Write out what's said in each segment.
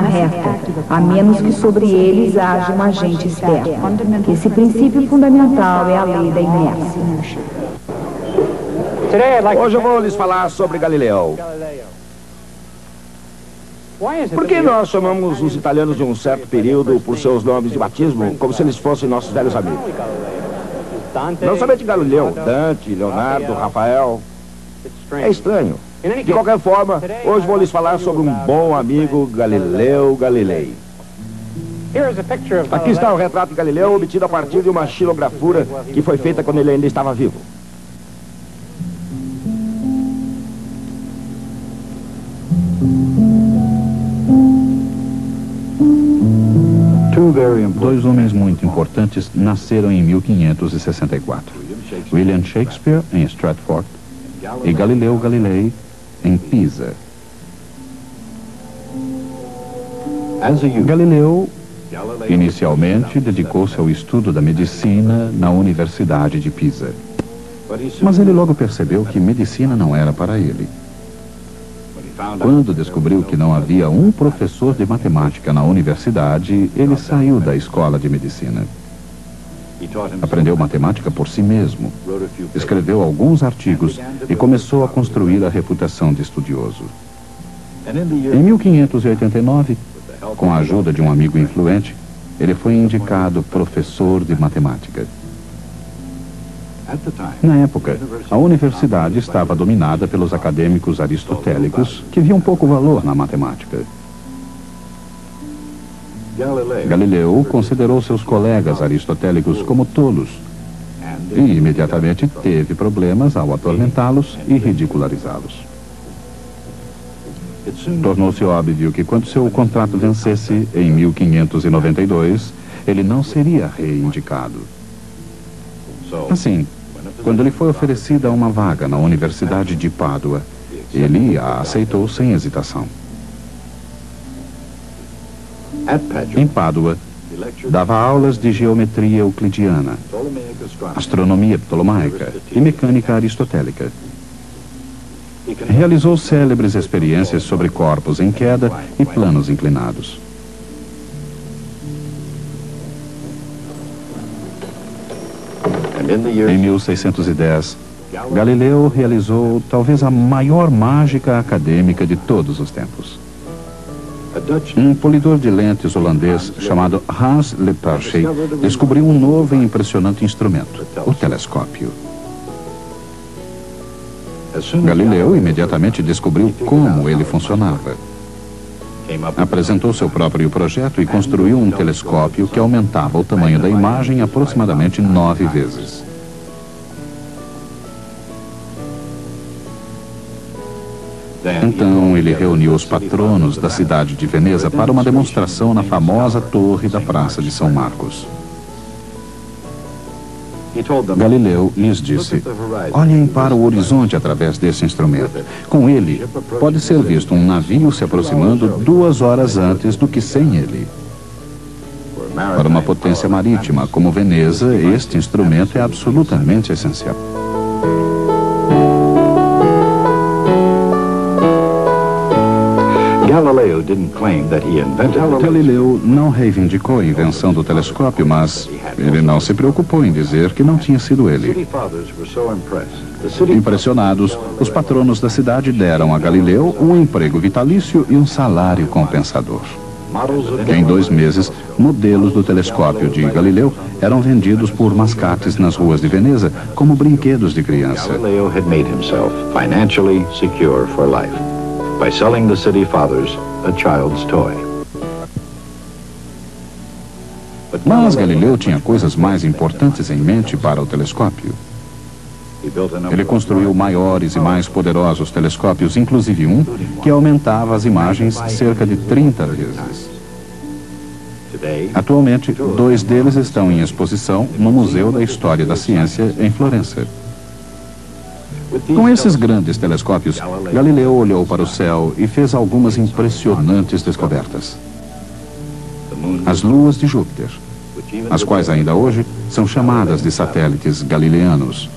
linha reta, a menos que sobre eles haja um agente externo. Esse princípio fundamental é a lei da inércia. Hoje eu vou lhes falar sobre Galileu. Por que nós chamamos os italianos de um certo período por seus nomes de batismo, como se eles fossem nossos velhos amigos? Não somente Galileu, Dante, Leonardo, Rafael. É estranho. De qualquer forma, hoje vou lhes falar sobre um bom amigo, Galileu Galilei. Aqui está o retrato de Galileu, obtido a partir de uma xilografura que foi feita quando ele ainda estava vivo. Dois homens muito importantes nasceram em 1564. William Shakespeare, em Stratford, e Galileu Galilei, em Pisa. Galileu, inicialmente, dedicou-se ao estudo da medicina na Universidade de Pisa. Mas ele logo percebeu que medicina não era para ele. Quando descobriu que não havia um professor de matemática na universidade, ele saiu da escola de medicina. Aprendeu matemática por si mesmo, escreveu alguns artigos e começou a construir a reputação de estudioso. Em 1589, com a ajuda de um amigo influente, ele foi indicado professor de matemática. Na época, a universidade estava dominada pelos acadêmicos aristotélicos, que viam pouco valor na matemática. Galileu considerou seus colegas aristotélicos como tolos e imediatamente teve problemas ao atormentá-los e ridicularizá-los. Tornou-se óbvio que quando seu contrato vencesse, em 1592, ele não seria reindicado. Assim, quando lhe foi oferecida uma vaga na Universidade de Pádua, ele a aceitou sem hesitação. Em Pádua, dava aulas de geometria euclidiana, astronomia ptolomaica e mecânica aristotélica. Realizou célebres experiências sobre corpos em queda e planos inclinados. Em 1610, Galileu realizou talvez a maior mágica acadêmica de todos os tempos. Um polidor de lentes holandês chamado Hans Lippershey descobriu um novo e impressionante instrumento, o telescópio. Galileu imediatamente descobriu como ele funcionava. Apresentou seu próprio projeto e construiu um telescópio que aumentava o tamanho da imagem aproximadamente 9 vezes. Então, ele reuniu os patronos da cidade de Veneza para uma demonstração na famosa torre da Praça de São Marcos. Galileu lhes disse: olhem para o horizonte através desse instrumento. Com ele, pode ser visto um navio se aproximando 2 horas antes do que sem ele. Para uma potência marítima como Veneza, este instrumento é absolutamente essencial. Galileu não reivindicou a invenção do telescópio, mas ele não se preocupou em dizer que não tinha sido ele. Impressionados, os patronos da cidade deram a Galileu um emprego vitalício e um salário compensador. Em 2 meses, modelos do telescópio de Galileu eram vendidos por mascates nas ruas de Veneza como brinquedos de criança. Galileu had made himself financially secure for life by selling the city fathers a child's toy. Mas Galileu tinha coisas mais importantes em mente para o telescópio. Ele construiu maiores e mais poderosos telescópios, inclusive um que aumentava as imagens cerca de 30 vezes. Atualmente, 2 deles estão em exposição no Museu da História da Ciência, em Florença. Com esses grandes telescópios, Galileu olhou para o céu e fez algumas impressionantes descobertas. As luas de Júpiter, as quais ainda hoje são chamadas de satélites galileanos.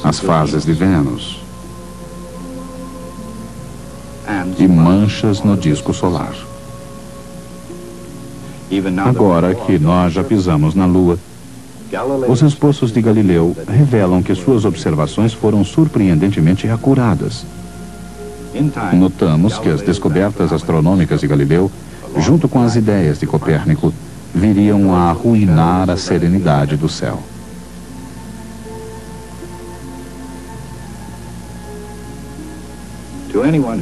as fases de Vênus e manchas no disco solar. Agora que nós já pisamos na Lua, os esboços de Galileu revelam que suas observações foram surpreendentemente acuradas. Notamos que as descobertas astronômicas de Galileu, junto com as ideias de Copérnico, viriam a arruinar a serenidade do céu.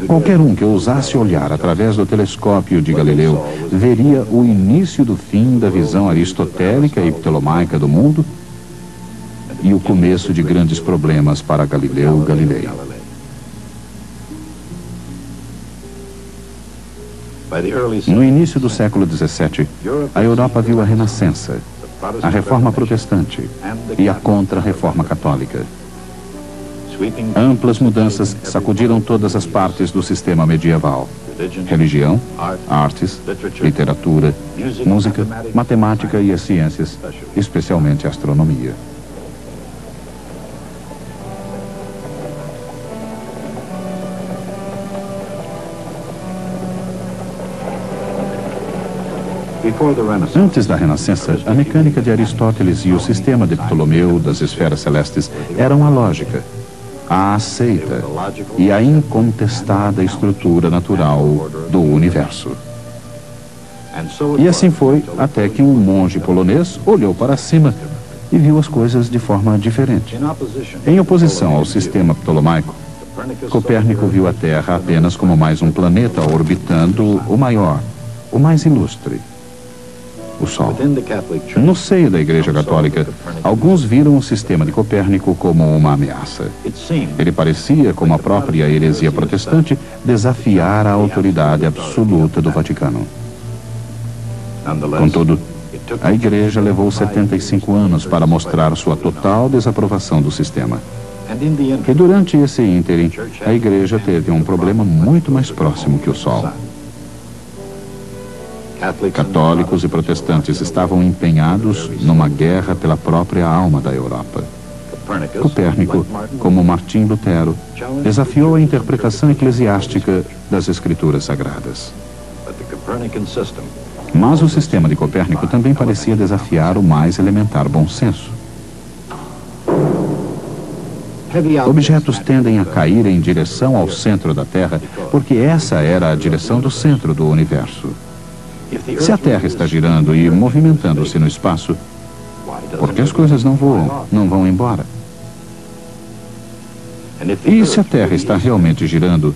Qualquer um que ousasse olhar através do telescópio de Galileu veria o início do fim da visão aristotélica e ptolomaica do mundo e o começo de grandes problemas para Galileu Galilei. No início do século XVII, a Europa viu a Renascença, a Reforma Protestante e a Contra-Reforma Católica. Amplas mudanças sacudiram todas as partes do sistema medieval: religião, artes, literatura, música, matemática e as ciências, especialmente a astronomia. Antes da Renascença, a mecânica de Aristóteles e o sistema de Ptolomeu das esferas celestes eram a lógica, a aceita e a incontestada estrutura natural do universo. E assim foi até que um monge polonês olhou para cima e viu as coisas de forma diferente. Em oposição ao sistema ptolomaico, Copérnico viu a Terra apenas como mais um planeta orbitando o maior, o mais ilustre, o Sol. No seio da Igreja Católica, alguns viram o sistema de Copérnico como uma ameaça. Ele parecia, como a própria heresia protestante, desafiar a autoridade absoluta do Vaticano. Contudo, a Igreja levou 75 anos para mostrar sua total desaprovação do sistema. E durante esse ínterim, a Igreja teve um problema muito mais próximo que o Sol. Católicos e protestantes estavam empenhados numa guerra pela própria alma da Europa. Copérnico, como Martim Lutero, desafiou a interpretação eclesiástica das Escrituras Sagradas. Mas o sistema de Copérnico também parecia desafiar o mais elementar bom senso. Objetos tendem a cair em direção ao centro da Terra, porque essa era a direção do centro do universo. Se a Terra está girando e movimentando-se no espaço, por que as coisas não voam, não vão embora? E se a Terra está realmente girando,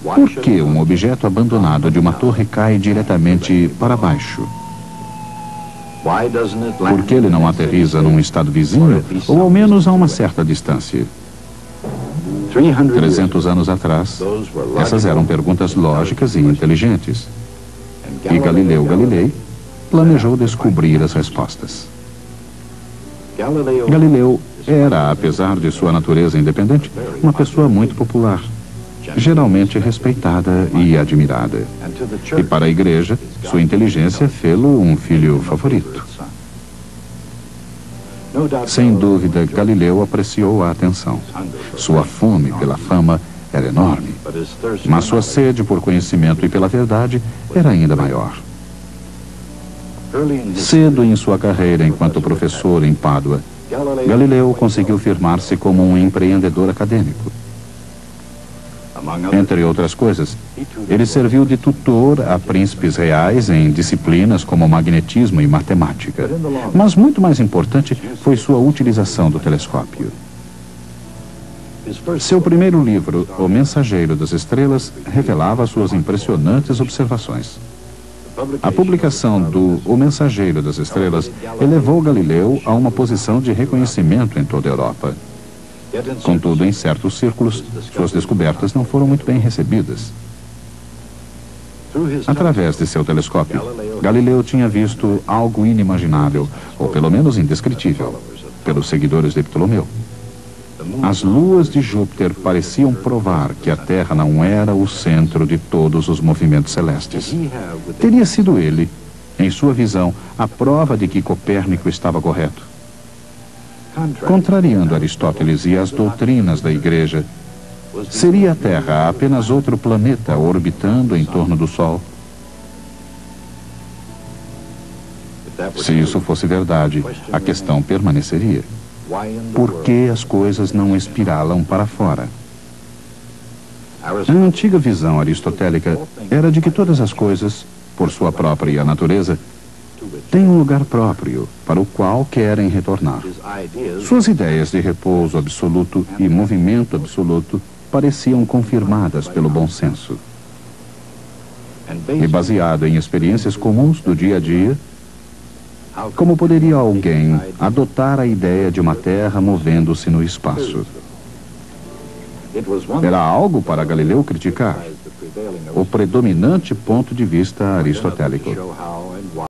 por que um objeto abandonado de uma torre cai diretamente para baixo? Por que ele não aterriza num estado vizinho, ou ao menos a uma certa distância? 300 anos atrás, essas eram perguntas lógicas e inteligentes. E Galileu Galilei planejou descobrir as respostas. Galileu era, apesar de sua natureza independente, uma pessoa muito popular, geralmente respeitada e admirada. E para a Igreja, sua inteligência fê-lo um filho favorito. Sem dúvida, Galileu apreciou a atenção. Sua fome pela fama era enorme, mas sua sede por conhecimento e pela verdade era ainda maior. Cedo em sua carreira enquanto professor em Pádua, Galileu conseguiu firmar-se como um empreendedor acadêmico. Entre outras coisas, ele serviu de tutor a príncipes reais em disciplinas como magnetismo e matemática. Mas muito mais importante foi sua utilização do telescópio. Seu primeiro livro, O Mensageiro das Estrelas, revelava suas impressionantes observações. A publicação do O Mensageiro das Estrelas elevou Galileu a uma posição de reconhecimento em toda a Europa. Contudo, em certos círculos, suas descobertas não foram muito bem recebidas. Através de seu telescópio, Galileu tinha visto algo inimaginável, ou pelo menos indescritível, pelos seguidores de Ptolomeu. As luas de Júpiter pareciam provar que a Terra não era o centro de todos os movimentos celestes. Teria sido ele, em sua visão, a prova de que Copérnico estava correto. contrariando Aristóteles e as doutrinas da Igreja. Seria a Terra apenas outro planeta orbitando em torno do Sol? Se isso fosse verdade, a questão permaneceria. Por que as coisas não espiralam para fora? A antiga visão aristotélica era de que todas as coisas, por sua própria natureza, têm um lugar próprio para o qual querem retornar. Suas ideias de repouso absoluto e movimento absoluto pareciam confirmadas pelo bom senso. E baseado em experiências comuns do dia a dia, como poderia alguém adotar a ideia de uma Terra movendo-se no espaço? Era algo para Galileu criticar, o predominante ponto de vista aristotélico.